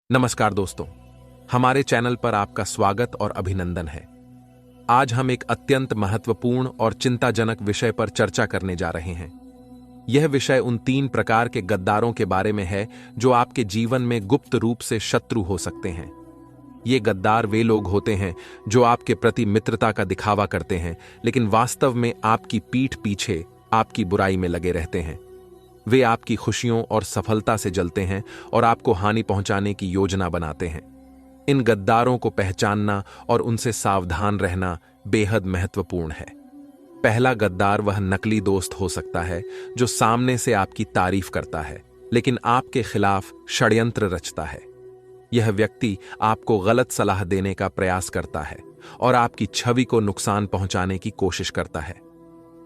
नमस्कार दोस्तों, हमारे चैनल पर आपका स्वागत और अभिनंदन है। आज हम एक अत्यंत महत्वपूर्ण और चिंताजनक विषय पर चर्चा करने जा रहे हैं। यह विषय उन 3 प्रकार के गद्दारों के बारे में है जो आपके जीवन में गुप्त रूप से शत्रु हो सकते हैं। ये गद्दार वे लोग होते हैं जो आपके प्रति मित्रता का दिखावा करते हैं, लेकिन वास्तव में आपकी पीठ पीछे आपकी बुराई में लगे रहते हैं। वे आपकी खुशियों और सफलता से जलते हैं और आपको हानि पहुंचाने की योजना बनाते हैं। इन गद्दारों को पहचानना और उनसे सावधान रहना बेहद महत्वपूर्ण है। पहला गद्दार वह नकली दोस्त हो सकता है जो सामने से आपकी तारीफ करता है, लेकिन आपके खिलाफ षड्यंत्र रचता है। यह व्यक्ति आपको गलत सलाह देने का प्रयास करता है और आपकी छवि को नुकसान पहुंचाने की कोशिश करता है।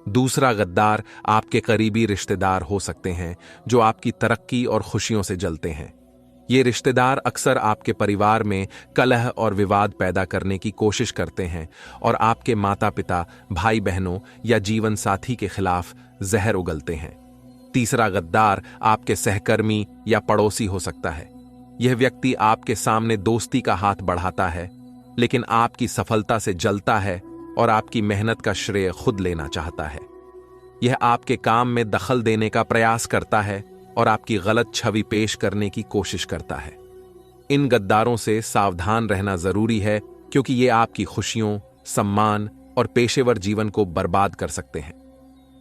दूसरा गद्दार आपके करीबी रिश्तेदार हो सकते हैं जो आपकी तरक्की और खुशियों से जलते हैं। ये रिश्तेदार अक्सर आपके परिवार में कलह और विवाद पैदा करने की कोशिश करते हैं और आपके माता पिता, भाई बहनों या जीवन साथी के खिलाफ जहर उगलते हैं। तीसरा गद्दार आपके सहकर्मी या पड़ोसी हो सकता है। यह व्यक्ति आपके सामने दोस्ती का हाथ बढ़ाता है, लेकिन आपकी सफलता से जलता है और आपकी मेहनत का श्रेय खुद लेना चाहता है। यह आपके काम में दखल देने का प्रयास करता है और आपकी गलत छवि पेश करने की कोशिश करता है। इन गद्दारों से सावधान रहना जरूरी है, क्योंकि ये आपकी खुशियों, सम्मान और पेशेवर जीवन को बर्बाद कर सकते हैं।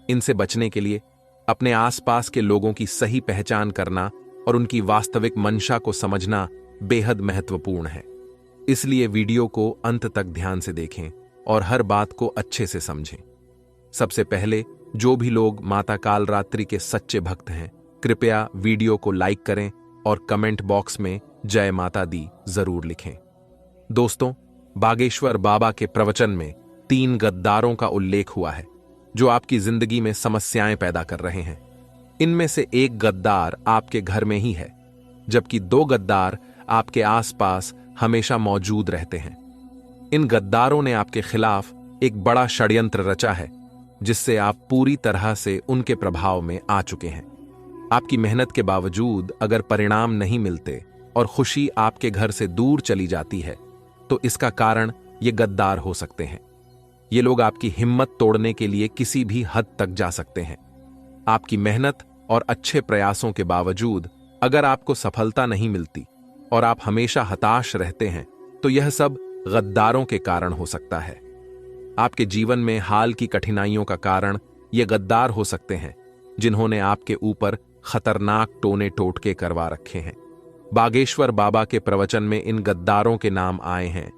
इनसे बचने के लिए अपने आसपास के लोगों की सही पहचान करना और उनकी वास्तविक मंशा को समझना बेहद महत्वपूर्ण है। इसलिए वीडियो को अंत तक ध्यान से देखें और हर बात को अच्छे से समझें। सबसे पहले, जो भी लोग माता कालरात्रि के सच्चे भक्त हैं, कृपया वीडियो को लाइक करें और कमेंट बॉक्स में जय माता दी जरूर लिखें। दोस्तों, बागेश्वर बाबा के प्रवचन में 3 गद्दारों का उल्लेख हुआ है जो आपकी जिंदगी में समस्याएं पैदा कर रहे हैं। इनमें से एक गद्दार आपके घर में ही है, जबकि 2 गद्दार आपके आसपास हमेशा मौजूद रहते हैं। इन गद्दारों ने आपके खिलाफ एक बड़ा षड्यंत्र रचा है, जिससे आप पूरी तरह से उनके प्रभाव में आ चुके हैं। आपकी मेहनत के बावजूद अगर परिणाम नहीं मिलते और खुशी आपके घर से दूर चली जाती है, तो इसका कारण ये गद्दार हो सकते हैं। ये लोग आपकी हिम्मत तोड़ने के लिए किसी भी हद तक जा सकते हैं। आपकी मेहनत और अच्छे प्रयासों के बावजूद अगर आपको सफलता नहीं मिलती और आप हमेशा हताश रहते हैं, तो यह सब गद्दारों के कारण हो सकता है। आपके जीवन में हाल की कठिनाइयों का कारण ये गद्दार हो सकते हैं, जिन्होंने आपके ऊपर खतरनाक टोने टोटके करवा रखे हैं। बागेश्वर बाबा के प्रवचन में इन गद्दारों के नाम आए हैं,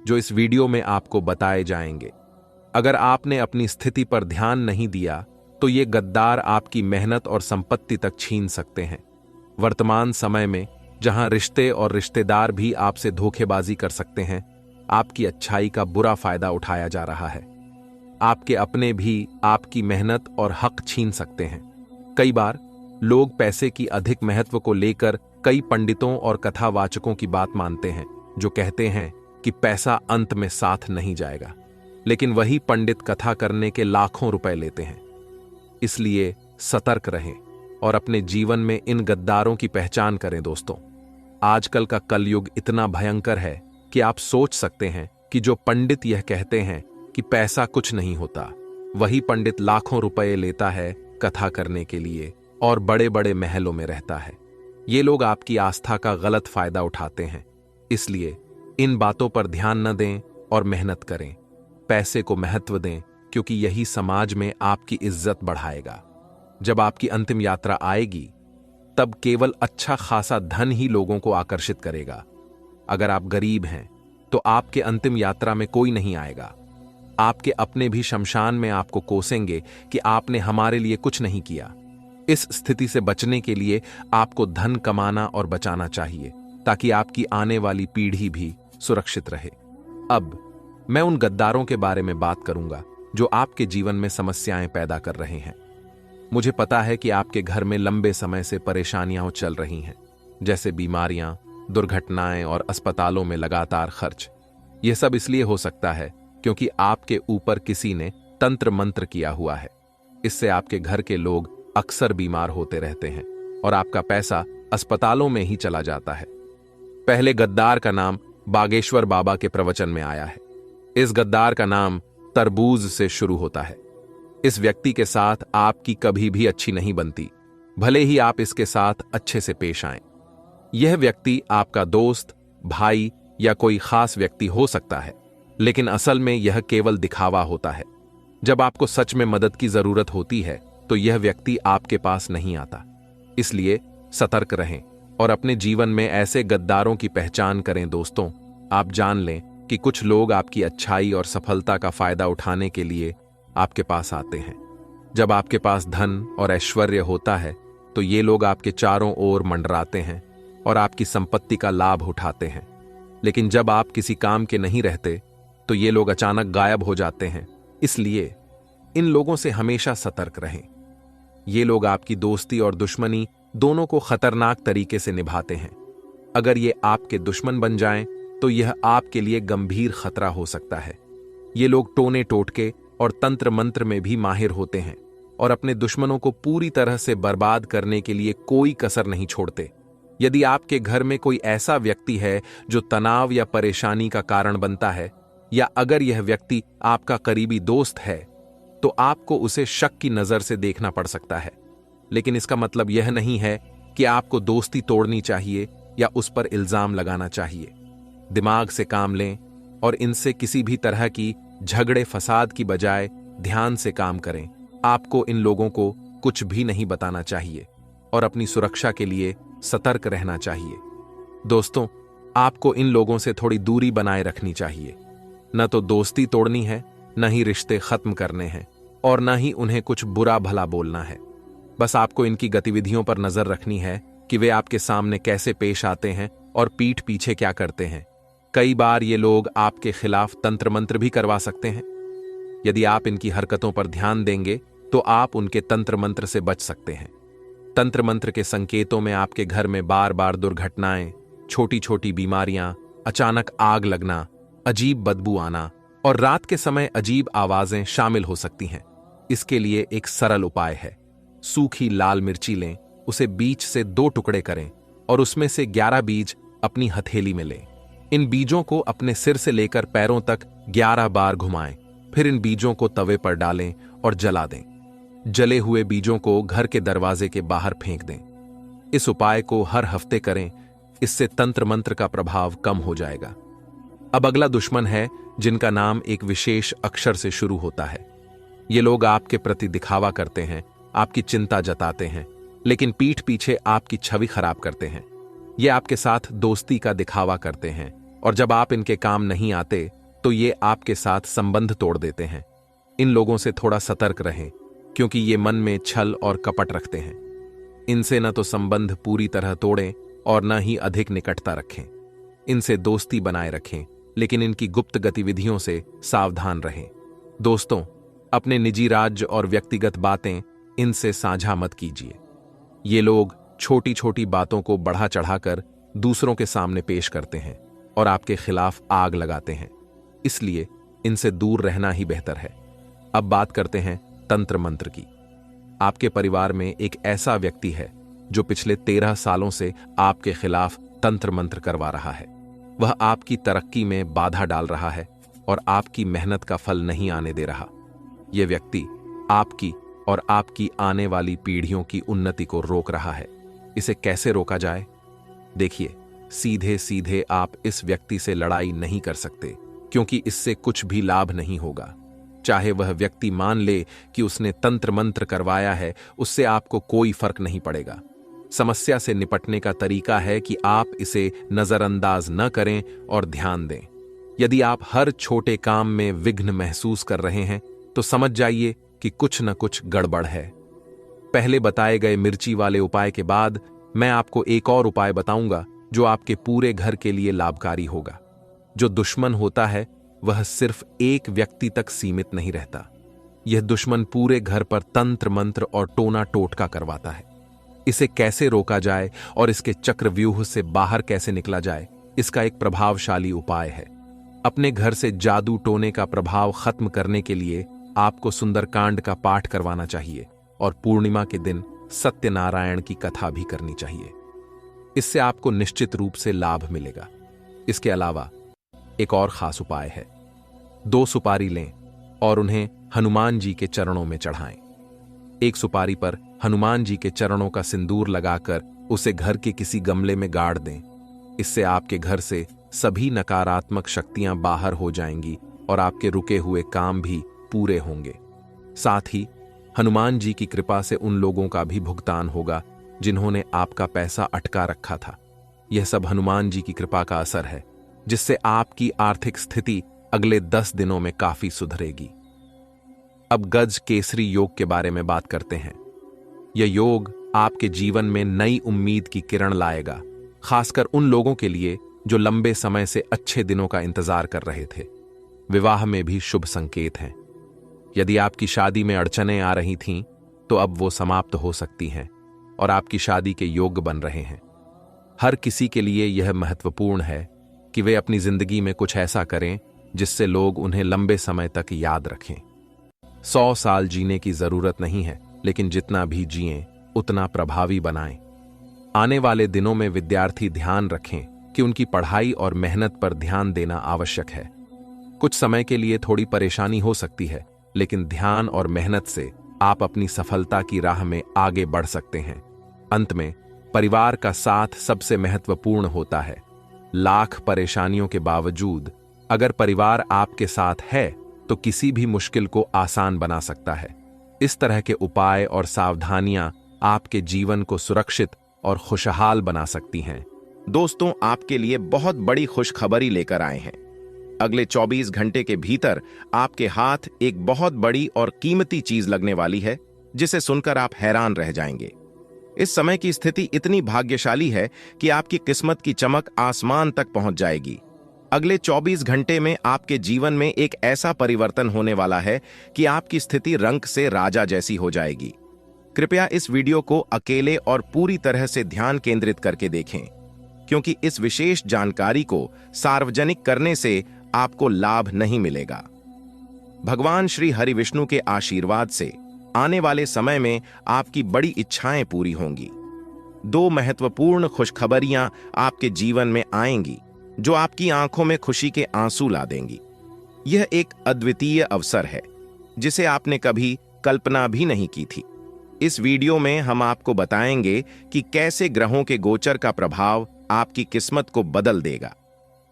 जो इस वीडियो में आपको बताए जाएंगे। अगर आपने अपनी स्थिति पर ध्यान नहीं दिया, तो ये गद्दार आपकी मेहनत और संपत्ति तक छीन सकते हैं। वर्तमान समय में, जहां रिश्ते और रिश्तेदार भी आपसे धोखेबाजी कर सकते हैं, आपकी अच्छाई का बुरा फायदा उठाया जा रहा है। आपके अपने भी आपकी मेहनत और हक छीन सकते हैं। कई बार लोग पैसे की अधिक महत्व को लेकर कई पंडितों और कथावाचकों की बात मानते हैं, जो कहते हैं कि पैसा अंत में साथ नहीं जाएगा, लेकिन वही पंडित कथा करने के लाखों रुपए लेते हैं। इसलिए सतर्क रहें और अपने जीवन में इन गद्दारों की पहचान करें। दोस्तों, आजकल का कलयुग इतना भयंकर है कि आप सोच सकते हैं कि जो पंडित यह कहते हैं कि पैसा कुछ नहीं होता, वही पंडित लाखों रुपए लेता है कथा करने के लिए और बड़े बड़े महलों में रहता है। ये लोग आपकी आस्था का गलत फायदा उठाते हैं। इसलिए इन बातों पर ध्यान न दें और मेहनत करें। पैसे को महत्व दें, क्योंकि यही समाज में आपकी इज्जत बढ़ाएगा। जब आपकी अंतिम यात्रा आएगी, तब केवल अच्छा खासा धन ही लोगों को आकर्षित करेगा। अगर आप गरीब हैं, तो आपके अंतिम यात्रा में कोई नहीं आएगा। आपके अपने भी शमशान में आपको कोसेंगे कि आपने हमारे लिए कुछ नहीं किया। इस स्थिति से बचने के लिए आपको धन कमाना और बचाना चाहिए, ताकि आपकी आने वाली पीढ़ी भी सुरक्षित रहे। अब मैं उन गद्दारों के बारे में बात करूंगा जो आपके जीवन में समस्याएं पैदा कर रहे हैं। मुझे पता है कि आपके घर में लंबे समय से परेशानियां चल रही हैं, जैसे बीमारियां, दुर्घटनाएं और अस्पतालों में लगातार खर्च। यह सब इसलिए हो सकता है क्योंकि आपके ऊपर किसी ने तंत्र मंत्र किया हुआ है। इससे आपके घर के लोग अक्सर बीमार होते रहते हैं और आपका पैसा अस्पतालों में ही चला जाता है। पहले गद्दार का नाम बागेश्वर बाबा के प्रवचन में आया है। इस गद्दार का नाम तरबूज से शुरू होता है। इस व्यक्ति के साथ आपकी कभी भी अच्छी नहीं बनती, भले ही आप इसके साथ अच्छे से पेश आएं। यह व्यक्ति आपका दोस्त, भाई या कोई खास व्यक्ति हो सकता है, लेकिन असल में यह केवल दिखावा होता है। जब आपको सच में मदद की जरूरत होती है तो यह व्यक्ति आपके पास नहीं आता। इसलिए सतर्क रहें और अपने जीवन में ऐसे गद्दारों की पहचान करें। दोस्तों, आप जान लें कि कुछ लोग आपकी अच्छाई और सफलता का फायदा उठाने के लिए आपके पास आते हैं। जब आपके पास धन और ऐश्वर्य होता है तो ये लोग आपके चारों ओर मंडराते हैं और आपकी संपत्ति का लाभ उठाते हैं। लेकिन जब आप किसी काम के नहीं रहते तो ये लोग अचानक गायब हो जाते हैं। इसलिए इन लोगों से हमेशा सतर्क रहें। ये लोग आपकी दोस्ती और दुश्मनी दोनों को खतरनाक तरीके से निभाते हैं। अगर ये आपके दुश्मन बन जाएं तो यह आपके लिए गंभीर खतरा हो सकता है। ये लोग टोने टोटके और तंत्र मंत्र में भी माहिर होते हैं और अपने दुश्मनों को पूरी तरह से बर्बाद करने के लिए कोई कसर नहीं छोड़ते। यदि आपके घर में कोई ऐसा व्यक्ति है जो तनाव या परेशानी का कारण बनता है, या अगर यह व्यक्ति आपका करीबी दोस्त है, तो आपको उसे शक की नजर से देखना पड़ सकता है। लेकिन इसका मतलब यह नहीं है कि आपको दोस्ती तोड़नी चाहिए या उस पर इल्जाम लगाना चाहिए। दिमाग से काम लें और इनसे किसी भी तरह की झगड़े फसाद की बजाय ध्यान से काम करें। आपको इन लोगों को कुछ भी नहीं बताना चाहिए और अपनी सुरक्षा के लिए सतर्क रहना चाहिए। दोस्तों, आपको इन लोगों से थोड़ी दूरी बनाए रखनी चाहिए। न तो दोस्ती तोड़नी है, न ही रिश्ते खत्म करने हैं, और न ही उन्हें कुछ बुरा भला बोलना है। बस आपको इनकी गतिविधियों पर नजर रखनी है कि वे आपके सामने कैसे पेश आते हैं और पीठ पीछे क्या करते हैं। कई बार ये लोग आपके खिलाफ तंत्र मंत्र भी करवा सकते हैं। यदि आप इनकी हरकतों पर ध्यान देंगे तो आप उनके तंत्र मंत्र से बच सकते हैं। तंत्र मंत्र के संकेतों में आपके घर में बार बार दुर्घटनाएं, छोटी छोटी बीमारियां, अचानक आग लगना, अजीब बदबू आना और रात के समय अजीब आवाजें शामिल हो सकती हैं। इसके लिए एक सरल उपाय है। सूखी लाल मिर्ची लें, उसे बीच से 2 टुकड़े करें और उसमें से 11 बीज अपनी हथेली में लें। इन बीजों को अपने सिर से लेकर पैरों तक 11 बार घुमाएं। फिर इन बीजों को तवे पर डालें और जला दें। जले हुए बीजों को घर के दरवाजे के बाहर फेंक दें। इस उपाय को हर हफ्ते करें, इससे तंत्र मंत्र का प्रभाव कम हो जाएगा। अब अगला दुश्मन है जिनका नाम एक विशेष अक्षर से शुरू होता है। ये लोग आपके प्रति दिखावा करते हैं, आपकी चिंता जताते हैं, लेकिन पीठ पीछे आपकी छवि खराब करते हैं। ये आपके साथ दोस्ती का दिखावा करते हैं और जब आप इनके काम नहीं आते तो ये आपके साथ संबंध तोड़ देते हैं। इन लोगों से थोड़ा सतर्क रहें क्योंकि ये मन में छल और कपट रखते हैं। इनसे न तो संबंध पूरी तरह तोड़ें और न ही अधिक निकटता रखें। इनसे दोस्ती बनाए रखें, लेकिन इनकी गुप्त गतिविधियों से सावधान रहें। दोस्तों, अपने निजी राज्य और व्यक्तिगत बातें इनसे साझा मत कीजिए। ये लोग छोटी छोटी बातों को बढ़ा चढ़ाकर दूसरों के सामने पेश करते हैं और आपके खिलाफ आग लगाते हैं। इसलिए इनसे दूर रहना ही बेहतर है। अब बात करते हैं तंत्र मंत्र की। आपके परिवार में एक ऐसा व्यक्ति है जो पिछले 13 सालों से आपके खिलाफ तंत्र मंत्र करवा रहा है। वह आपकी तरक्की में बाधा डाल रहा है और आपकी मेहनत का फल नहीं आने दे रहा। यह व्यक्ति आपकी और आपकी आने वाली पीढ़ियों की उन्नति को रोक रहा है। इसे कैसे रोका जाए? देखिए, सीधे सीधे आप इस व्यक्ति से लड़ाई नहीं कर सकते क्योंकि इससे कुछ भी लाभ नहीं होगा। चाहे वह व्यक्ति मान ले कि उसने तंत्र मंत्र करवाया है, उससे आपको कोई फर्क नहीं पड़ेगा। समस्या से निपटने का तरीका है कि आप इसे नजरअंदाज न करें और ध्यान दें। यदि आप हर छोटे काम में विघ्न महसूस कर रहे हैं तो समझ जाइए कि कुछ न कुछ गड़बड़ है। पहले बताए गए मिर्ची वाले उपाय के बाद मैं आपको एक और उपाय बताऊंगा जो आपके पूरे घर के लिए लाभकारी होगा। जो दुश्मन होता है वह सिर्फ एक व्यक्ति तक सीमित नहीं रहता। यह दुश्मन पूरे घर पर तंत्र मंत्र और टोना टोटका करवाता है। इसे कैसे रोका जाए और इसके चक्रव्यूह से बाहर कैसे निकला जाए, इसका एक प्रभावशाली उपाय है। अपने घर से जादू टोने का प्रभाव खत्म करने के लिए आपको सुंदरकांड का पाठ करवाना चाहिए और पूर्णिमा के दिन सत्यनारायण की कथा भी करनी चाहिए। इससे आपको निश्चित रूप से लाभ मिलेगा। इसके अलावा एक और खास उपाय है। 2 सुपारी लें और उन्हें हनुमान जी के चरणों में चढ़ाएं। एक सुपारी पर हनुमान जी के चरणों का सिंदूर लगाकर उसे घर के किसी गमले में गाड़ दें। इससे आपके घर से सभी नकारात्मक शक्तियां बाहर हो जाएंगी और आपके रुके हुए काम भी पूरे होंगे। साथ ही हनुमान जी की कृपा से उन लोगों का भी भुगतान होगा जिन्होंने आपका पैसा अटका रखा था। यह सब हनुमान जी की कृपा का असर है, जिससे आपकी आर्थिक स्थिति अगले 10 दिनों में काफी सुधरेगी। अब गज केसरी योग के बारे में बात करते हैं। यह योग आपके जीवन में नई उम्मीद की किरण लाएगा, खासकर उन लोगों के लिए जो लंबे समय से अच्छे दिनों का इंतजार कर रहे थे। विवाह में भी शुभ संकेत हैं। यदि आपकी शादी में अड़चनें आ रही थीं, तो अब वो समाप्त हो सकती हैं और आपकी शादी के योग्य बन रहे हैं। हर किसी के लिए यह महत्वपूर्ण है कि वे अपनी जिंदगी में कुछ ऐसा करें जिससे लोग उन्हें लंबे समय तक याद रखें। 100 साल जीने की जरूरत नहीं है, लेकिन जितना भी जिएं उतना प्रभावी बनाएं। आने वाले दिनों में विद्यार्थी ध्यान रखें कि उनकी पढ़ाई और मेहनत पर ध्यान देना आवश्यक है। कुछ समय के लिए थोड़ी परेशानी हो सकती है, लेकिन ध्यान और मेहनत से आप अपनी सफलता की राह में आगे बढ़ सकते हैं। अंत में परिवार का साथ सबसे महत्वपूर्ण होता है। लाख परेशानियों के बावजूद अगर परिवार आपके साथ है तो किसी भी मुश्किल को आसान बना सकता है। इस तरह के उपाय और सावधानियां आपके जीवन को सुरक्षित और खुशहाल बना सकती हैं। दोस्तों, आपके लिए बहुत बड़ी खुशखबरी लेकर आए हैं। अगले 24 घंटे के भीतर आपके हाथ एक बहुत बड़ी और कीमती चीज लगने वाली है, जिसे सुनकर आप हैरान रह जाएंगे। इस समय की स्थिति इतनी भाग्यशाली है कि आपकी किस्मत की चमक आसमान तक पहुंच जाएगी। अगले 24 घंटे में आपके जीवन में एक ऐसा परिवर्तन होने वाला है कि आपकी स्थिति रंग से राजा जैसी हो जाएगी। कृपया इस वीडियो को अकेले और पूरी तरह से ध्यान केंद्रित करके देखें, क्योंकि इस विशेष जानकारी को सार्वजनिक करने से आपको लाभ नहीं मिलेगा। भगवान श्री हरि विष्णु के आशीर्वाद से आने वाले समय में आपकी बड़ी इच्छाएं पूरी होंगी। 2 महत्वपूर्ण खुशखबरियां आपके जीवन में आएंगी जो आपकी आंखों में खुशी के आंसू ला देंगी। यह एक अद्वितीय अवसर है जिसे आपने कभी कल्पना भी नहीं की थी। इस वीडियो में हम आपको बताएंगे कि कैसे ग्रहों के गोचर का प्रभाव आपकी किस्मत को बदल देगा।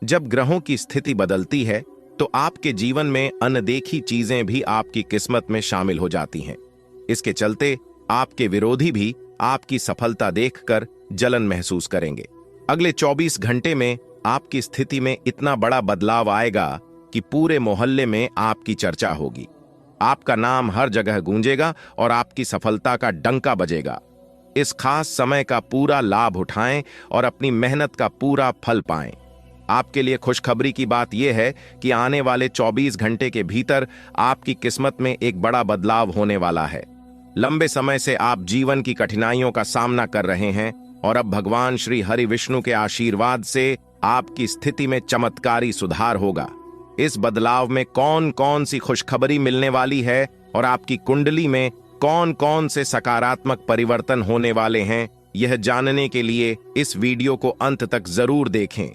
जब ग्रहों की स्थिति बदलती है तो आपके जीवन में अनदेखी चीजें भी आपकी किस्मत में शामिल हो जाती हैं। इसके चलते आपके विरोधी भी आपकी सफलता देखकर जलन महसूस करेंगे। अगले 24 घंटे में आपकी स्थिति में इतना बड़ा बदलाव आएगा कि पूरे मोहल्ले में आपकी चर्चा होगी। आपका नाम हर जगह गूंजेगा और आपकी सफलता का डंका बजेगा। इस खास समय का पूरा लाभ उठाएं और अपनी मेहनत का पूरा फल पाएं। आपके लिए खुशखबरी की बात यह है कि आने वाले 24 घंटे के भीतर आपकी किस्मत में एक बड़ा बदलाव होने वाला है। लंबे समय से आप जीवन की कठिनाइयों का सामना कर रहे हैं और अब भगवान श्री हरि विष्णु के आशीर्वाद से आपकी स्थिति में चमत्कारी सुधार होगा। इस बदलाव में कौन कौन सी खुशखबरी मिलने वाली है और आपकी कुंडली में कौन कौन से सकारात्मक परिवर्तन होने वाले हैं, यह जानने के लिए इस वीडियो को अंत तक जरूर देखें।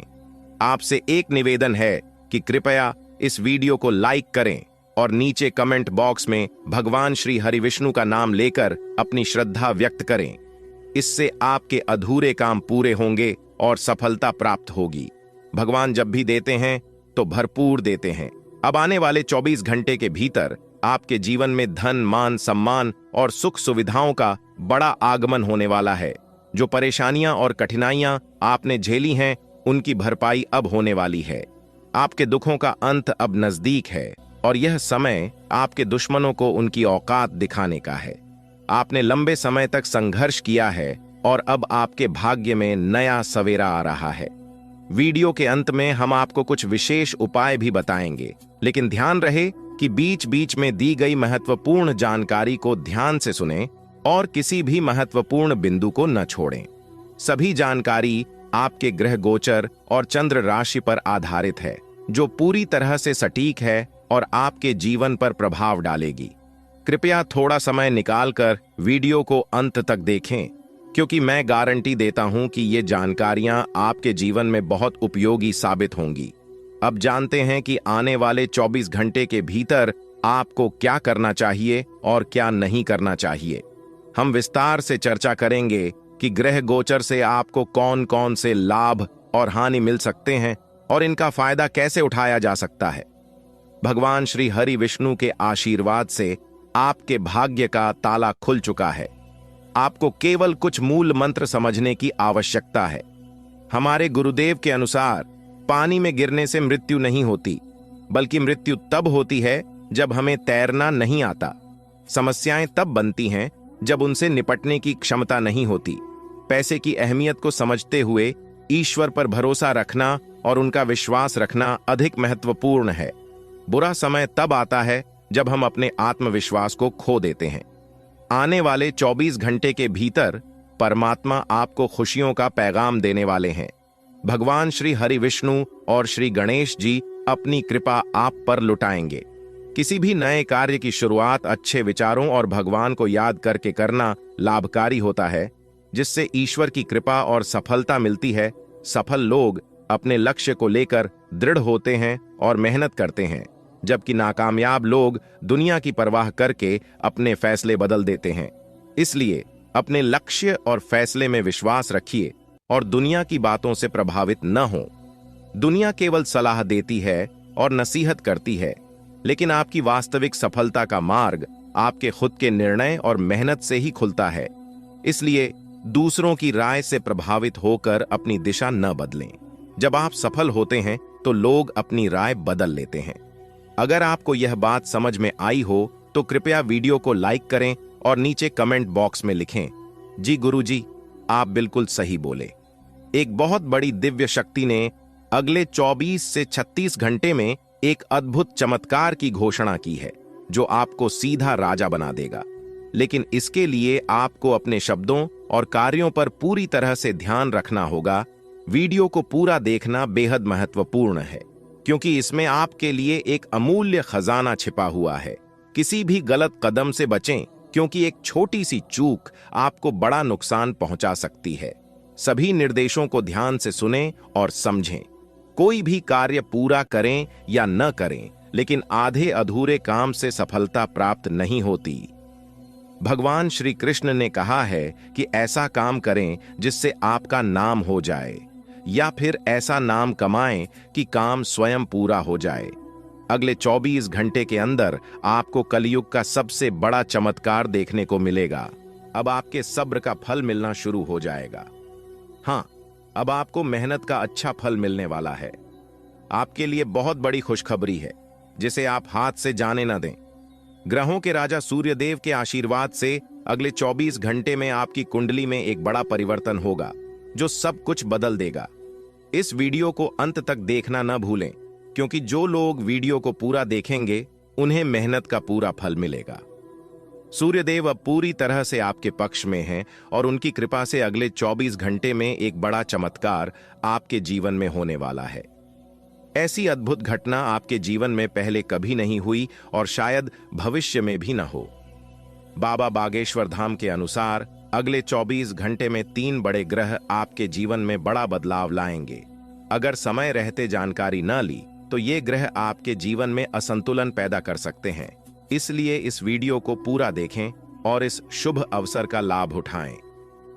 आपसे एक निवेदन है कि कृपया इस वीडियो को लाइक करें और नीचे कमेंट बॉक्स में भगवान श्री हरि विष्णु का नाम लेकर अपनी श्रद्धा व्यक्त करें। इससे आपके अधूरे काम पूरे होंगे और सफलता प्राप्त होगी। भगवान जब भी देते हैं तो भरपूर देते हैं। अब आने वाले 24 घंटे के भीतर आपके जीवन में धन, मान, सम्मान और सुख सुविधाओं का बड़ा आगमन होने वाला है। जो परेशानियां और कठिनाइयां आपने झेली हैं, उनकी भरपाई अब होने वाली है। आपके दुखों का अंत अब नजदीक है और यह समय आपके दुश्मनों को उनकी औकात दिखाने का है। आपने लंबे समय तक संघर्ष किया है और अब आपके भाग्य में नया सवेरा आ रहा है। वीडियो के अंत में हम आपको कुछ विशेष उपाय भी बताएंगे, लेकिन ध्यान रहे कि बीच बीच में दी गई महत्वपूर्ण जानकारी को ध्यान से सुनें और किसी भी महत्वपूर्ण बिंदु को न छोड़ें। सभी जानकारी आपके ग्रह गोचर और चंद्र राशि पर आधारित है, जो पूरी तरह से सटीक है और आपके जीवन पर प्रभाव डालेगी। कृपया थोड़ा समय निकालकर वीडियो को अंत तक देखें, क्योंकि मैं गारंटी देता हूं कि ये जानकारियां आपके जीवन में बहुत उपयोगी साबित होंगी। अब जानते हैं कि आने वाले 24 घंटे के भीतर आपको क्या करना चाहिए और क्या नहीं करना चाहिए। हम विस्तार से चर्चा करेंगे कि ग्रह गोचर से आपको कौन कौन से लाभ और हानि मिल सकते हैं और इनका फायदा कैसे उठाया जा सकता है। भगवान श्री हरि विष्णु के आशीर्वाद से आपके भाग्य का ताला खुल चुका है। आपको केवल कुछ मूल मंत्र समझने की आवश्यकता है। हमारे गुरुदेव के अनुसार पानी में गिरने से मृत्यु नहीं होती, बल्कि मृत्यु तब होती है जब हमें तैरना नहीं आता। समस्याएं तब बनती हैं जब उनसे निपटने की क्षमता नहीं होती। पैसे की अहमियत को समझते हुए ईश्वर पर भरोसा रखना और उनका विश्वास रखना अधिक महत्वपूर्ण है। बुरा समय तब आता है जब हम अपने आत्मविश्वास को खो देते हैं। आने वाले 24 घंटे के भीतर परमात्मा आपको खुशियों का पैगाम देने वाले हैं। भगवान श्री हरि विष्णु और श्री गणेश जी अपनी कृपा आप पर लुटाएंगे। किसी भी नए कार्य की शुरुआत अच्छे विचारों और भगवान को याद करके करना लाभकारी होता है, जिससे ईश्वर की कृपा और सफलता मिलती है। सफल लोग अपने लक्ष्य को लेकर दृढ़ होते हैं और मेहनत करते हैं, जबकि नाकामयाब लोग दुनिया की परवाह करके अपने फैसले बदल देते हैं। इसलिए अपने लक्ष्य और फैसले में विश्वास रखिए और दुनिया की बातों से प्रभावित न हो। दुनिया केवल सलाह देती है और नसीहत करती है, लेकिन आपकी वास्तविक सफलता का मार्ग आपके खुद के निर्णय और मेहनत से ही खुलता है। इसलिए दूसरों की राय से प्रभावित होकर अपनी दिशा न बदलें। जब आप सफल होते हैं तो लोग अपनी राय बदल लेते हैं। अगर आपको यह बात समझ में आई हो तो कृपया वीडियो को लाइक करें और नीचे कमेंट बॉक्स में लिखें, जी गुरुजी, आप बिल्कुल सही बोले। एक बहुत बड़ी दिव्य शक्ति ने अगले 24 से 36 घंटे में एक अद्भुत चमत्कार की घोषणा की है, जो आपको सीधा राजा बना देगा। लेकिन इसके लिए आपको अपने शब्दों और कार्यों पर पूरी तरह से ध्यान रखना होगा। वीडियो को पूरा देखना बेहद महत्वपूर्ण है, क्योंकि इसमें आपके लिए एक अमूल्य खजाना छिपा हुआ है। किसी भी गलत कदम से बचें, क्योंकि एक छोटी सी चूक आपको बड़ा नुकसान पहुंचा सकती है। सभी निर्देशों को ध्यान से सुनें और समझें। कोई भी कार्य पूरा करें या न करें, लेकिन आधे अधूरे काम से सफलता प्राप्त नहीं होती। भगवान श्री कृष्ण ने कहा है कि ऐसा काम करें जिससे आपका नाम हो जाए, या फिर ऐसा नाम कमाएं कि काम स्वयं पूरा हो जाए। अगले 24 घंटे के अंदर आपको कलयुग का सबसे बड़ा चमत्कार देखने को मिलेगा। अब आपके सब्र का फल मिलना शुरू हो जाएगा। हाँ, अब आपको मेहनत का अच्छा फल मिलने वाला है। आपके लिए बहुत बड़ी खुशखबरी है, जिसे आप हाथ से जाने न दें। ग्रहों के राजा सूर्यदेव के आशीर्वाद से अगले 24 घंटे में आपकी कुंडली में एक बड़ा परिवर्तन होगा, जो सब कुछ बदल देगा। इस वीडियो को अंत तक देखना न भूलें, क्योंकि जो लोग वीडियो को पूरा देखेंगे उन्हें मेहनत का पूरा फल मिलेगा। सूर्यदेव अब पूरी तरह से आपके पक्ष में हैं और उनकी कृपा से अगले 24 घंटे में एक बड़ा चमत्कार आपके जीवन में होने वाला है। ऐसी अद्भुत घटना आपके जीवन में पहले कभी नहीं हुई और शायद भविष्य में भी न हो। बाबा बागेश्वर धाम के अनुसार अगले 24 घंटे में 3 बड़े ग्रह आपके जीवन में बड़ा बदलाव लाएंगे। अगर समय रहते जानकारी न ली तो ये ग्रह आपके जीवन में असंतुलन पैदा कर सकते हैं। इसलिए इस वीडियो को पूरा देखें और इस शुभ अवसर का लाभ उठाएं।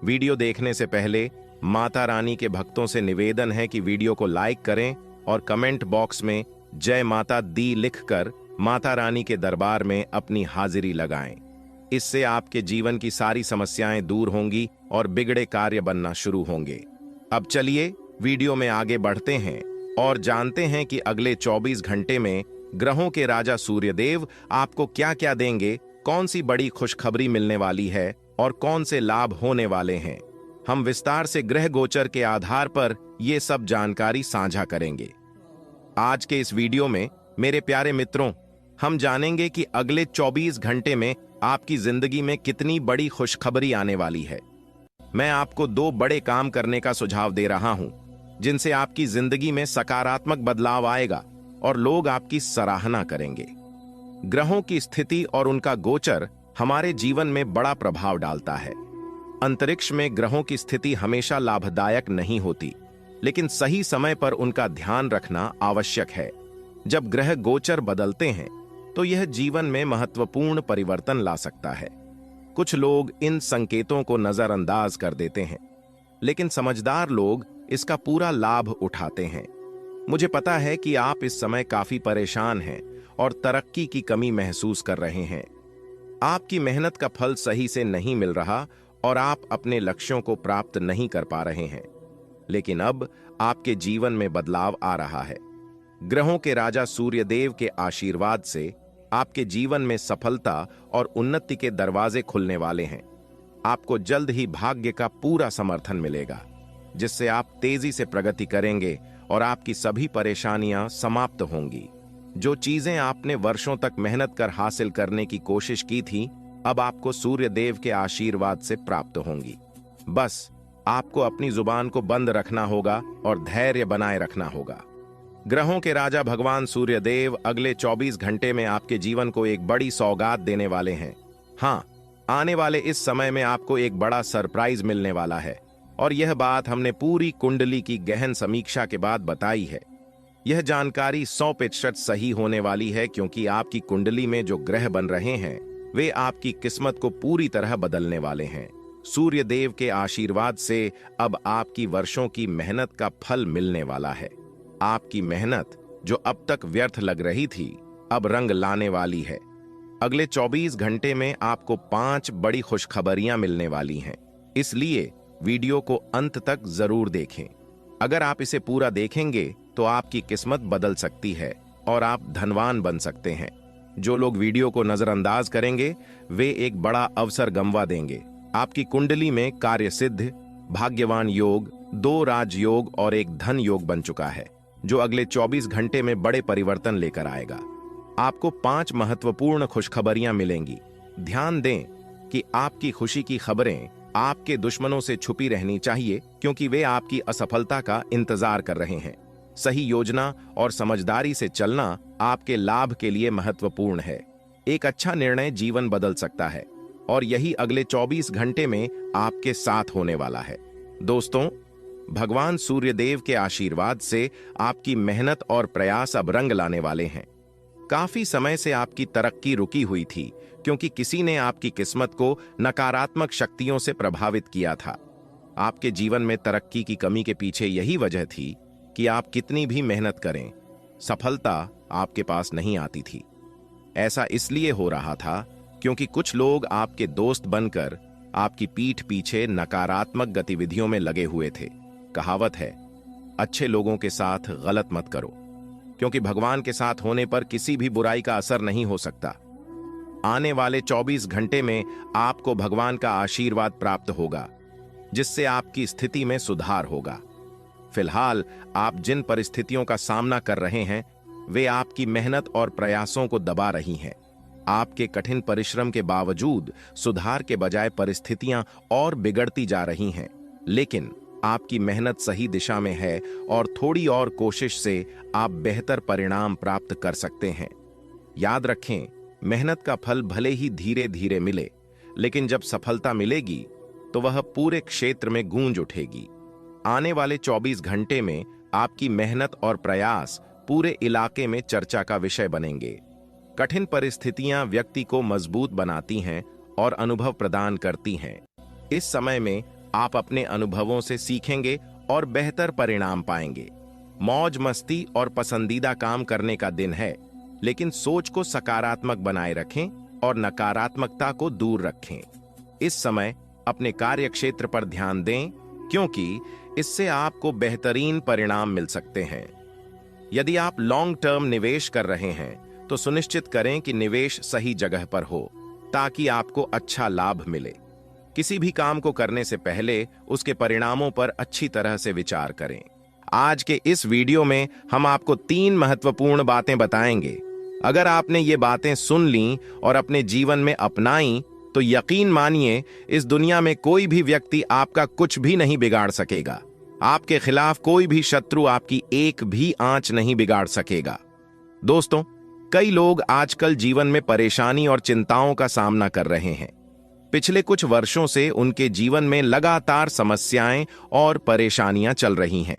वीडियो देखने से पहले माता रानी के भक्तों से निवेदन है कि वीडियो को लाइक करें और कमेंट बॉक्स में जय माता दी लिखकर माता रानी के दरबार में अपनी हाजिरी लगाएं। इससे आपके जीवन की सारी समस्याएं दूर होंगी और बिगड़े कार्य बनना शुरू होंगे। अब चलिए वीडियो में आगे बढ़ते हैं और जानते हैं कि अगले 24 घंटे में ग्रहों के राजा सूर्यदेव आपको क्या क्या देंगे, कौन सी बड़ी खुशखबरी मिलने वाली है और कौन से लाभ होने वाले हैं। हम विस्तार से ग्रह गोचर के आधार पर ये सब जानकारी साझा करेंगे। आज के इस वीडियो में मेरे प्यारे मित्रों, हम जानेंगे कि अगले 24 घंटे में आपकी जिंदगी में कितनी बड़ी खुशखबरी आने वाली है। मैं आपको 2 बड़े काम करने का सुझाव दे रहा हूं, जिनसे आपकी जिंदगी में सकारात्मक बदलाव आएगा और लोग आपकी सराहना करेंगे। ग्रहों की स्थिति और उनका गोचर हमारे जीवन में बड़ा प्रभाव डालता है। अंतरिक्ष में ग्रहों की स्थिति हमेशा लाभदायक नहीं होती, लेकिन सही समय पर उनका ध्यान रखना आवश्यक है। जब ग्रह गोचर बदलते हैं तो यह जीवन में महत्वपूर्ण परिवर्तन ला सकता है। कुछ लोग इन संकेतों को नजरअंदाज कर देते हैं, लेकिन समझदार लोग इसका पूरा लाभ उठाते हैं। मुझे पता है कि आप इस समय काफी परेशान हैं और तरक्की की कमी महसूस कर रहे हैं। आपकी मेहनत का फल सही से नहीं मिल रहा और आप अपने लक्ष्यों को प्राप्त नहीं कर पा रहे हैं। लेकिन अब आपके जीवन में बदलाव आ रहा है। ग्रहों के राजा सूर्यदेव के आशीर्वाद से आपके जीवन में सफलता और उन्नति के दरवाजे खुलने वाले हैं। आपको जल्द ही भाग्य का पूरा समर्थन मिलेगा, जिससे आप तेजी से प्रगति करेंगे और आपकी सभी परेशानियां समाप्त होंगी। जो चीजें आपने वर्षों तक मेहनत कर हासिल करने की कोशिश की थी, अब आपको सूर्यदेव के आशीर्वाद से प्राप्त होंगी। बस आपको अपनी जुबान को बंद रखना होगा और धैर्य बनाए रखना होगा। ग्रहों के राजा भगवान सूर्यदेव अगले 24 घंटे में आपके जीवन को एक बड़ी सौगात देने वाले हैं। हाँ, आने वाले इस समय में आपको एक बड़ा सरप्राइज मिलने वाला है, और यह बात हमने पूरी कुंडली की गहन समीक्षा के बाद बताई है। यह जानकारी 100% सही होने वाली है, क्योंकि आपकी कुंडली में जो ग्रह बन रहे हैं वे आपकी किस्मत को पूरी तरह बदलने वाले हैं। सूर्यदेव के आशीर्वाद से अब आपकी वर्षों की मेहनत का फल मिलने वाला है। आपकी मेहनत जो अब तक व्यर्थ लग रही थी, अब रंग लाने वाली है। अगले 24 घंटे में आपको 5 बड़ी खुशखबरियां मिलने वाली हैं, इसलिए वीडियो को अंत तक जरूर देखें। अगर आप इसे पूरा देखेंगे तो आपकी किस्मत बदल सकती है और आप धनवान बन सकते हैं। जो लोग वीडियो को नजरअंदाज करेंगे वे एक बड़ा अवसर गंवा देंगे। आपकी कुंडली में कार्य सिद्ध, भाग्यवान योग, 2 राजयोग और एक धन योग बन चुका है, जो अगले 24 घंटे में बड़े परिवर्तन लेकर आएगा। आपको 5 महत्वपूर्ण खुशखबरियां मिलेंगी। ध्यान दें कि आपकी खुशी की खबरें आपके दुश्मनों से छुपी रहनी चाहिए, क्योंकि वे आपकी असफलता का इंतजार कर रहे हैं। सही योजना और समझदारी से चलना आपके लाभ के लिए महत्वपूर्ण है। एक अच्छा निर्णय जीवन बदल सकता है, और यही अगले 24 घंटे में आपके साथ होने वाला है। दोस्तों, भगवान सूर्यदेव के आशीर्वाद से आपकी मेहनत और प्रयास अब रंग लाने वाले हैं। काफी समय से आपकी तरक्की रुकी हुई थी, क्योंकि किसी ने आपकी किस्मत को नकारात्मक शक्तियों से प्रभावित किया था। आपके जीवन में तरक्की की कमी के पीछे यही वजह थी कि आप कितनी भी मेहनत करें, सफलता आपके पास नहीं आती थी। ऐसा इसलिए हो रहा था क्योंकि कुछ लोग आपके दोस्त बनकर आपकी पीठ पीछे नकारात्मक गतिविधियों में लगे हुए थे। कहावत है, अच्छे लोगों के साथ गलत मत करो, क्योंकि भगवान के साथ होने पर किसी भी बुराई का असर नहीं हो सकता। आने वाले 24 घंटे में आपको भगवान का आशीर्वाद प्राप्त होगा, जिससे आपकी स्थिति में सुधार होगा। फिलहाल आप जिन परिस्थितियों का सामना कर रहे हैं वे आपकी मेहनत और प्रयासों को दबा रही हैं। आपके कठिन परिश्रम के बावजूद सुधार के बजाय परिस्थितियां और बिगड़ती जा रही हैं, लेकिन आपकी मेहनत सही दिशा में है और थोड़ी और कोशिश से आप बेहतर परिणाम प्राप्त कर सकते हैं। याद रखें, मेहनत का फल भले ही धीरे धीरे मिले, लेकिन जब सफलता मिलेगी तो वह पूरे क्षेत्र में गूंज उठेगी। आने वाले 24 घंटे में आपकी मेहनत और प्रयास पूरे इलाके में चर्चा का विषय बनेंगे। कठिन परिस्थितियां व्यक्ति को मजबूत बनाती हैं और अनुभव प्रदान करती हैं। इस समय में आप अपने अनुभवों से सीखेंगे और बेहतर परिणाम पाएंगे। मौज मस्ती और पसंदीदा काम करने का दिन है, लेकिन सोच को सकारात्मक बनाए रखें और नकारात्मकता को दूर रखें। इस समय अपने कार्य क्षेत्र पर ध्यान दें, क्योंकि इससे आपको बेहतरीन परिणाम मिल सकते हैं। यदि आप लॉन्ग टर्म निवेश कर रहे हैं तो सुनिश्चित करें कि निवेश सही जगह पर हो, ताकि आपको अच्छा लाभ मिले। किसी भी काम को करने से पहले उसके परिणामों पर अच्छी तरह से विचार करें। आज के इस वीडियो में हम आपको 3 महत्वपूर्ण बातें बताएंगे। अगर आपने ये बातें सुन लीं और अपने जीवन में अपनाई तो यकीन मानिए, इस दुनिया में कोई भी व्यक्ति आपका कुछ भी नहीं बिगाड़ सकेगा। आपके खिलाफ कोई भी शत्रु आपकी एक भी आंच नहीं बिगाड़ सकेगा। दोस्तों, कई लोग आजकल जीवन में परेशानी और चिंताओं का सामना कर रहे हैं। पिछले कुछ वर्षों से उनके जीवन में लगातार समस्याएं और परेशानियां चल रही हैं।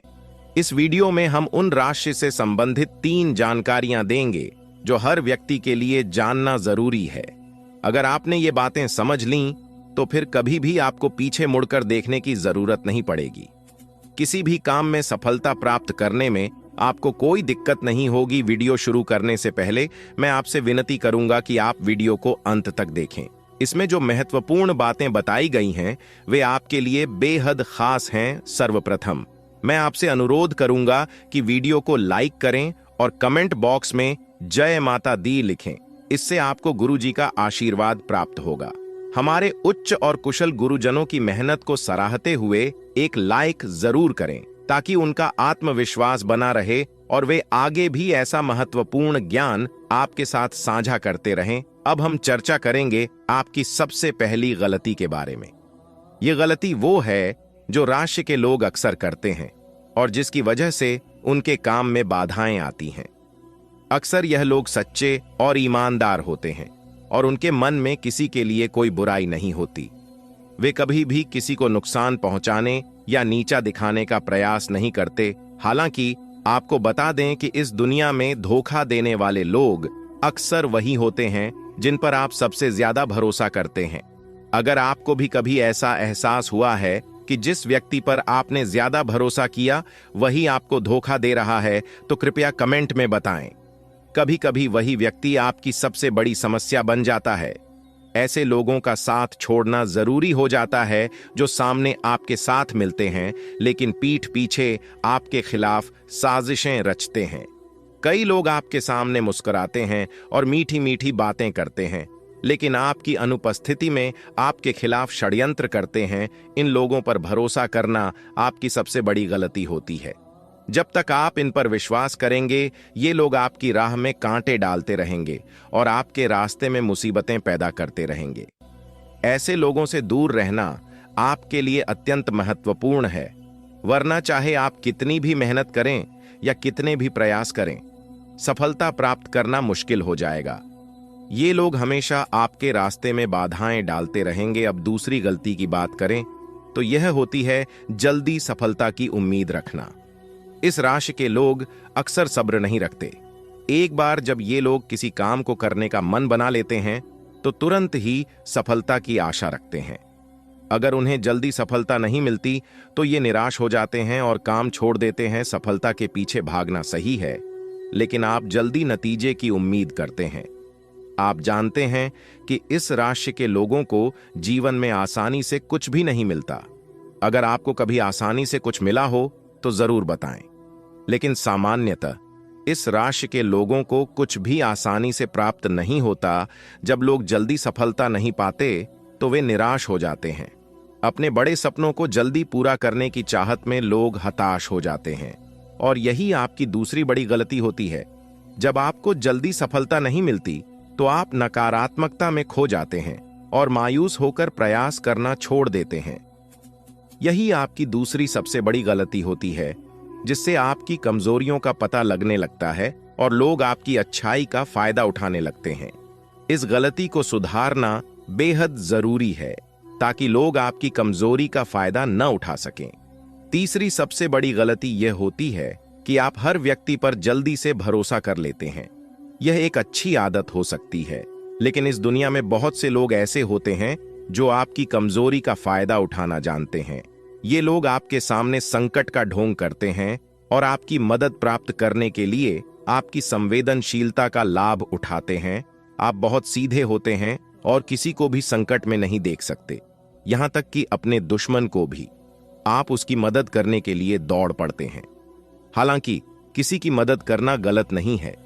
इस वीडियो में हम उन राशि से संबंधित 3 जानकारियां देंगे जो हर व्यक्ति के लिए जानना जरूरी है। अगर आपने ये बातें समझ लीं तो फिर कभी भी आपको पीछे मुड़कर देखने की जरूरत नहीं पड़ेगी। किसी भी काम में सफलता प्राप्त करने में आपको कोई दिक्कत नहीं होगी। वीडियो शुरू करने से पहले मैं आपसे विनती करूंगा कि आप वीडियो को अंत तक देखें। इसमें जो महत्वपूर्ण बातें बताई गई हैं वे आपके लिए बेहद खास हैं। सर्वप्रथम मैं आपसे अनुरोध करूंगा कि वीडियो को लाइक करें और कमेंट बॉक्स में जय माता दी लिखें। इससे आपको गुरुजी का आशीर्वाद प्राप्त होगा। हमारे उच्च और कुशल गुरुजनों की मेहनत को सराहते हुए एक लाइक जरूर करें ताकि उनका आत्मविश्वास बना रहे और वे आगे भी ऐसा महत्वपूर्ण ज्ञान आपके साथ साझा करते रहें। अब हम चर्चा करेंगे आपकी सबसे पहली गलती के बारे में। ये गलती वो है जो राशि के लोग अक्सर करते हैं और जिसकी वजह से उनके काम में बाधाएं आती हैं। अक्सर यह लोग सच्चे और ईमानदार होते हैं और उनके मन में किसी के लिए कोई बुराई नहीं होती। वे कभी भी किसी को नुकसान पहुंचाने या नीचा दिखाने का प्रयास नहीं करते। हालांकि आपको बता दें कि इस दुनिया में धोखा देने वाले लोग अक्सर वही होते हैं जिन पर आप सबसे ज्यादा भरोसा करते हैं। अगर आपको भी कभी ऐसा एहसास हुआ है कि जिस व्यक्ति पर आपने ज्यादा भरोसा किया वही आपको धोखा दे रहा है तो कृपया कमेंट में बताएं। कभी कभी वही व्यक्ति आपकी सबसे बड़ी समस्या बन जाता है। ऐसे लोगों का साथ छोड़ना जरूरी हो जाता है जो सामने आपके साथ मिलते हैं लेकिन पीठ पीछे आपके खिलाफ साजिशें रचते हैं। कई लोग आपके सामने मुस्कुराते हैं और मीठी मीठी बातें करते हैं लेकिन आपकी अनुपस्थिति में आपके खिलाफ षड्यंत्र करते हैं। इन लोगों पर भरोसा करना आपकी सबसे बड़ी गलती होती है। जब तक आप इन पर विश्वास करेंगे ये लोग आपकी राह में कांटे डालते रहेंगे और आपके रास्ते में मुसीबतें पैदा करते रहेंगे। ऐसे लोगों से दूर रहना आपके लिए अत्यंत महत्वपूर्ण है, वरना चाहे आप कितनी भी मेहनत करें या कितने भी प्रयास करें, सफलता प्राप्त करना मुश्किल हो जाएगा। ये लोग हमेशा आपके रास्ते में बाधाएं डालते रहेंगे। अब दूसरी गलती की बात करें तो यह होती है जल्दी सफलता की उम्मीद रखना। इस राशि के लोग अक्सर सब्र नहीं रखते। एक बार जब ये लोग किसी काम को करने का मन बना लेते हैं तो तुरंत ही सफलता की आशा रखते हैं। अगर उन्हें जल्दी सफलता नहीं मिलती तो ये निराश हो जाते हैं और काम छोड़ देते हैं। सफलता के पीछे भागना सही है लेकिन आप जल्दी नतीजे की उम्मीद करते हैं। आप जानते हैं कि इस राशि के लोगों को जीवन में आसानी से कुछ भी नहीं मिलता। अगर आपको कभी आसानी से कुछ मिला हो तो जरूर बताएं, लेकिन सामान्यतः इस राशि के लोगों को कुछ भी आसानी से प्राप्त नहीं होता। जब लोग जल्दी सफलता नहीं पाते तो वे निराश हो जाते हैं। अपने बड़े सपनों को जल्दी पूरा करने की चाहत में लोग हताश हो जाते हैं और यही आपकी दूसरी बड़ी गलती होती है। जब आपको जल्दी सफलता नहीं मिलती तो आप नकारात्मकता में खो जाते हैं और मायूस होकर प्रयास करना छोड़ देते हैं। यही आपकी दूसरी सबसे बड़ी गलती होती है जिससे आपकी कमजोरियों का पता लगने लगता है और लोग आपकी अच्छाई का फायदा उठाने लगते हैं। इस गलती को सुधारना बेहद जरूरी है ताकि लोग आपकी कमजोरी का फायदा न उठा सकें। तीसरी सबसे बड़ी गलती यह होती है कि आप हर व्यक्ति पर जल्दी से भरोसा कर लेते हैं। यह एक अच्छी आदत हो सकती है लेकिन इस दुनिया में बहुत से लोग ऐसे होते हैं जो आपकी कमजोरी का फायदा उठाना जानते हैं। ये लोग आपके सामने संकट का ढोंग करते हैं और आपकी मदद प्राप्त करने के लिए आपकी संवेदनशीलता का लाभ उठाते हैं। आप बहुत सीधे होते हैं और किसी को भी संकट में नहीं देख सकते, यहां तक कि अपने दुश्मन को भी। आप उसकी मदद करने के लिए दौड़ पड़ते हैं। हालांकि किसी की मदद करना गलत नहीं है,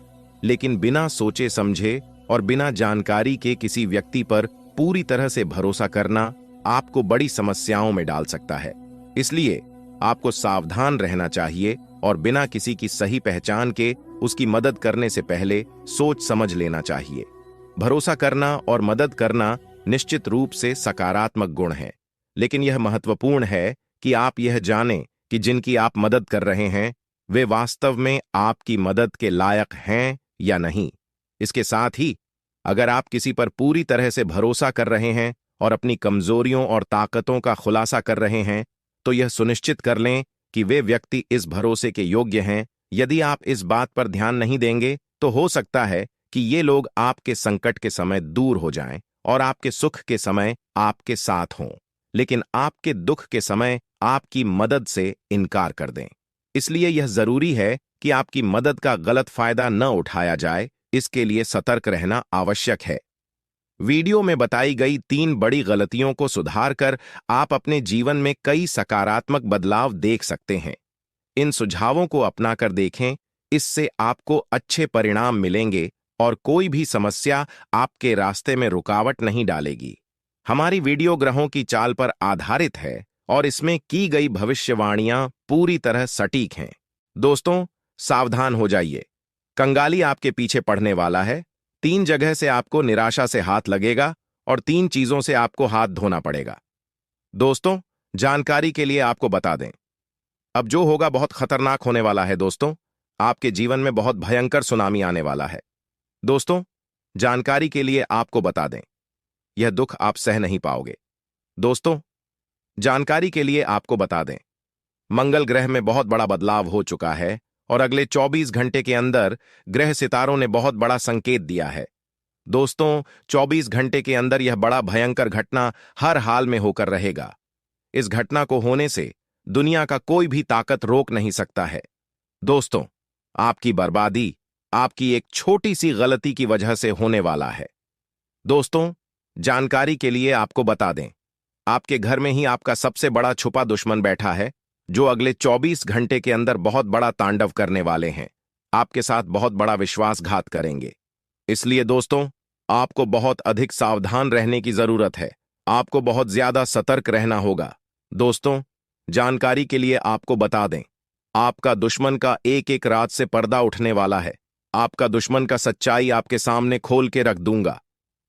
लेकिन बिना सोचे समझे और बिना जानकारी के किसी व्यक्ति पर पूरी तरह से भरोसा करना आपको बड़ी समस्याओं में डाल सकता है। इसलिए आपको सावधान रहना चाहिए और बिना किसी की सही पहचान के उसकी मदद करने से पहले सोच समझ लेना चाहिए। भरोसा करना और मदद करना निश्चित रूप से सकारात्मक गुण है, लेकिन यह महत्वपूर्ण है कि आप यह जानें कि जिनकी आप मदद कर रहे हैं वे वास्तव में आपकी मदद के लायक हैं या नहीं। इसके साथ ही अगर आप किसी पर पूरी तरह से भरोसा कर रहे हैं और अपनी कमजोरियों और ताकतों का खुलासा कर रहे हैं, तो यह सुनिश्चित कर लें कि वे व्यक्ति इस भरोसे के योग्य हैं। यदि आप इस बात पर ध्यान नहीं देंगे तो हो सकता है कि ये लोग आपके संकट के समय दूर हो जाएं और आपके सुख के समय आपके साथ हों, लेकिन आपके दुख के समय आपकी मदद से इनकार कर दें। इसलिए यह जरूरी है कि आपकी मदद का गलत फायदा न उठाया जाए। इसके लिए सतर्क रहना आवश्यक है। वीडियो में बताई गई 3 बड़ी गलतियों को सुधारकर आप अपने जीवन में कई सकारात्मक बदलाव देख सकते हैं। इन सुझावों को अपनाकर देखें, इससे आपको अच्छे परिणाम मिलेंगे और कोई भी समस्या आपके रास्ते में रुकावट नहीं डालेगी। हमारी वीडियो ग्रहों की चाल पर आधारित है और इसमें की गई भविष्यवाणियां पूरी तरह सटीक हैं। दोस्तों, सावधान हो जाइए। कंगाली आपके पीछे पड़ने वाला है। 3 जगह से आपको निराशा से हाथ लगेगा और 3 चीजों से आपको हाथ धोना पड़ेगा। दोस्तों, जानकारी के लिए आपको बता दें, अब जो होगा बहुत खतरनाक होने वाला है। दोस्तों, आपके जीवन में बहुत भयंकर सुनामी आने वाला है। दोस्तों, जानकारी के लिए आपको बता दें, यह दुख आप सह नहीं पाओगे। दोस्तों, जानकारी के लिए आपको बता दें, मंगल ग्रह में बहुत बड़ा बदलाव हो चुका है और अगले 24 घंटे के अंदर ग्रह सितारों ने बहुत बड़ा संकेत दिया है। दोस्तों, 24 घंटे के अंदर यह बड़ा भयंकर घटना हर हाल में होकर रहेगा। इस घटना को होने से दुनिया का कोई भी ताकत रोक नहीं सकता है। दोस्तों, आपकी बर्बादी आपकी एक छोटी सी गलती की वजह से होने वाला है। दोस्तों, जानकारी के लिए आपको बता दें, आपके घर में ही आपका सबसे बड़ा छुपा दुश्मन बैठा है, जो अगले 24 घंटे के अंदर बहुत बड़ा तांडव करने वाले हैं। आपके साथ बहुत बड़ा विश्वासघात करेंगे। इसलिए दोस्तों, आपको बहुत अधिक सावधान रहने की जरूरत है। आपको बहुत ज्यादा सतर्क रहना होगा। दोस्तों, जानकारी के लिए आपको बता दें, आपका दुश्मन का एक एक रात से पर्दा उठने वाला है। आपका दुश्मन का सच्चाई आपके सामने खोल के रख दूंगा।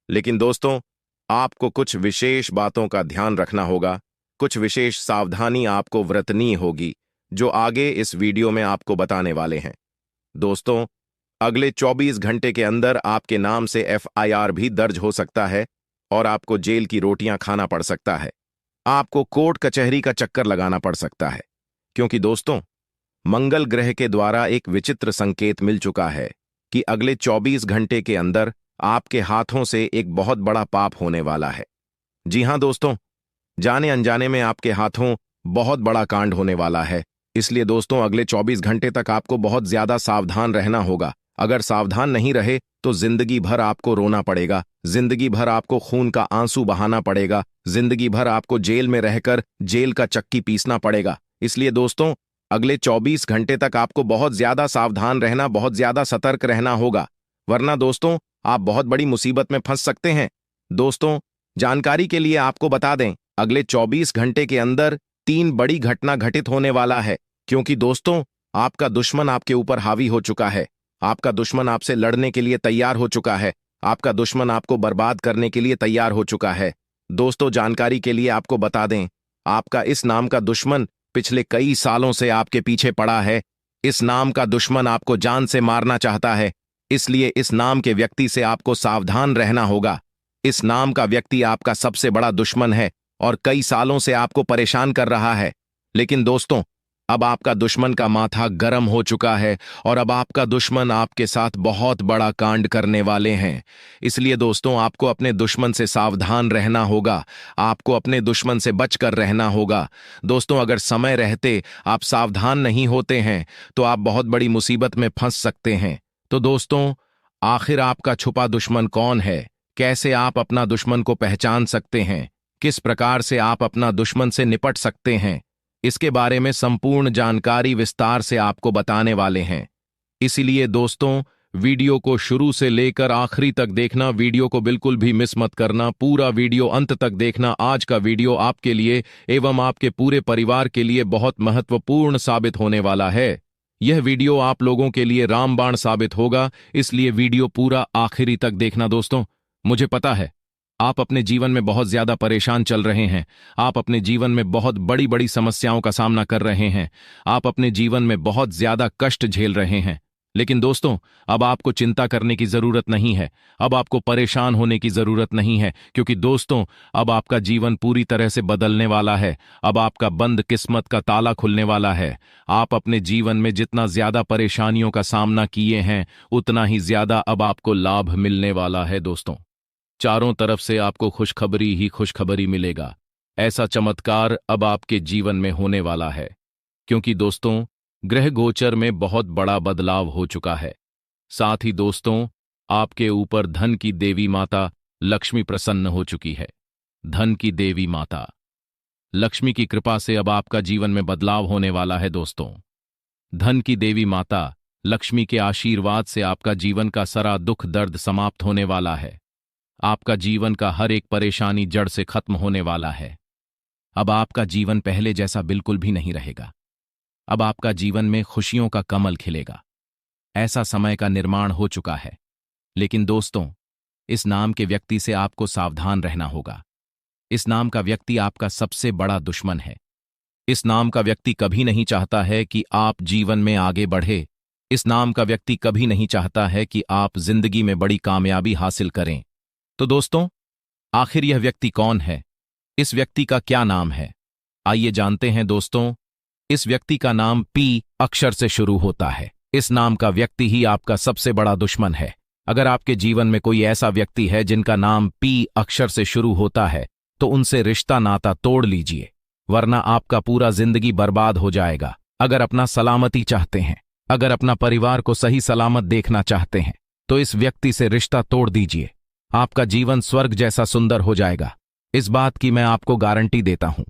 लेकिन दोस्तों, आपको कुछ विशेष बातों का ध्यान रखना होगा। कुछ विशेष सावधानी आपको बरतनी होगी, जो आगे इस वीडियो में आपको बताने वाले हैं। दोस्तों, अगले 24 घंटे के अंदर आपके नाम से FIR भी दर्ज हो सकता है और आपको जेल की रोटियां खाना पड़ सकता है। आपको कोर्ट कचहरी का चक्कर लगाना पड़ सकता है, क्योंकि दोस्तों, मंगल ग्रह के द्वारा एक विचित्र संकेत मिल चुका है कि अगले 24 घंटे के अंदर आपके हाथों से एक बहुत बड़ा पाप होने वाला है। जी हां दोस्तों, जाने अनजाने में आपके हाथों बहुत बड़ा कांड होने वाला है। इसलिए दोस्तों, अगले 24 घंटे तक आपको बहुत ज्यादा सावधान रहना होगा। अगर सावधान नहीं रहे तो जिंदगी भर आपको रोना पड़ेगा, जिंदगी भर आपको खून का आंसू बहाना पड़ेगा, जिंदगी भर आपको जेल में रहकर जेल का चक्की पीसना पड़ेगा। इसलिए दोस्तों, अगले 24 घंटे तक आपको बहुत ज्यादा सावधान रहना, बहुत ज्यादा सतर्क रहना होगा, वरना दोस्तों आप बहुत बड़ी मुसीबत में फंस सकते हैं। दोस्तों, जानकारी के लिए आपको बता दें, अगले 24 घंटे के अंदर 3 बड़ी घटना घटित होने वाला है, क्योंकि दोस्तों, आपका दुश्मन आपके ऊपर हावी हो चुका है। आपका दुश्मन आपसे लड़ने के लिए तैयार हो चुका है। आपका दुश्मन आपको बर्बाद करने के लिए तैयार हो चुका है। दोस्तों, जानकारी के लिए आपको बता दें, आपका इस नाम का दुश्मन पिछले कई सालों से आपके पीछे पड़ा है। इस नाम का दुश्मन आपको जान से मारना चाहता है। इसलिए इस नाम के व्यक्ति से आपको सावधान रहना होगा। इस नाम का व्यक्ति आपका सबसे बड़ा दुश्मन है और कई सालों से आपको परेशान कर रहा है। लेकिन दोस्तों, अब आपका दुश्मन का माथा गर्म हो चुका है और अब आपका दुश्मन आपके साथ बहुत बड़ा कांड करने वाले हैं। इसलिए दोस्तों, आपको अपने दुश्मन से सावधान रहना होगा। आपको अपने दुश्मन से बचकर रहना होगा। दोस्तों, अगर समय रहते आप सावधान नहीं होते हैं तो आप बहुत बड़ी मुसीबत में फंस सकते हैं। तो दोस्तों, आखिर आपका छुपा दुश्मन कौन है? कैसे आप अपना दुश्मन को पहचान सकते हैं? किस प्रकार से आप अपना दुश्मन से निपट सकते हैं? इसके बारे में संपूर्ण जानकारी विस्तार से आपको बताने वाले हैं। इसीलिए दोस्तों, वीडियो को शुरू से लेकर आखिरी तक देखना, वीडियो को बिल्कुल भी मिस मत करना, पूरा वीडियो अंत तक देखना। आज का वीडियो आपके लिए एवं आपके पूरे परिवार के लिए बहुत महत्वपूर्ण साबित होने वाला है। यह वीडियो आप लोगों के लिए रामबाण साबित होगा, इसलिए वीडियो पूरा आखिरी तक देखना। दोस्तों, मुझे पता है आप अपने जीवन में बहुत ज्यादा परेशान चल रहे हैं। आप अपने जीवन में बहुत बड़ी बड़ी समस्याओं का सामना कर रहे हैं। आप अपने जीवन में बहुत ज्यादा कष्ट झेल रहे हैं। लेकिन दोस्तों, अब आपको चिंता करने की जरूरत नहीं है, अब आपको परेशान होने की जरूरत नहीं है, क्योंकि दोस्तों, अब आपका जीवन पूरी तरह से बदलने वाला है। अब आपका बंद किस्मत का ताला खुलने वाला है। आप अपने जीवन में जितना ज्यादा परेशानियों का सामना किए हैं, उतना ही ज्यादा अब आपको लाभ मिलने वाला है। दोस्तों, चारों तरफ से आपको खुशखबरी ही खुशखबरी मिलेगा। ऐसा चमत्कार अब आपके जीवन में होने वाला है, क्योंकि दोस्तों, ग्रह गोचर में बहुत बड़ा बदलाव हो चुका है। साथ ही दोस्तों, आपके ऊपर धन की देवी माता लक्ष्मी प्रसन्न हो चुकी है। धन की देवी माता लक्ष्मी की कृपा से अब आपका जीवन में बदलाव होने वाला है। दोस्तों, धन की देवी माता लक्ष्मी के आशीर्वाद से आपका जीवन का सारा दुख दर्द समाप्त होने वाला है। आपका जीवन का हर एक परेशानी जड़ से खत्म होने वाला है। अब आपका जीवन पहले जैसा बिल्कुल भी नहीं रहेगा। अब आपका जीवन में खुशियों का कमल खिलेगा। ऐसा समय का निर्माण हो चुका है। लेकिन दोस्तों, इस नाम के व्यक्ति से आपको सावधान रहना होगा। इस नाम का व्यक्ति आपका सबसे बड़ा दुश्मन है। इस नाम का व्यक्ति कभी नहीं चाहता है कि आप जीवन में आगे बढ़े। इस नाम का व्यक्ति कभी नहीं चाहता है कि आप जिंदगी में बड़ी कामयाबी हासिल करें। तो दोस्तों, आखिर यह व्यक्ति कौन है? इस व्यक्ति का क्या नाम है? आइए जानते हैं। दोस्तों, इस व्यक्ति का नाम पी अक्षर से शुरू होता है। इस नाम का व्यक्ति ही आपका सबसे बड़ा दुश्मन है। अगर आपके जीवन में कोई ऐसा व्यक्ति है जिनका नाम पी अक्षर से शुरू होता है, तो उनसे रिश्ता नाता तोड़ लीजिए, वरना आपका पूरा जिंदगी बर्बाद हो जाएगा। अगर अपना सलामती चाहते हैं, अगर अपना परिवार को सही सलामत देखना चाहते हैं, तो इस व्यक्ति से रिश्ता तोड़ दीजिए। आपका जीवन स्वर्ग जैसा सुंदर हो जाएगा। इस बात की मैं आपको गारंटी देता हूं।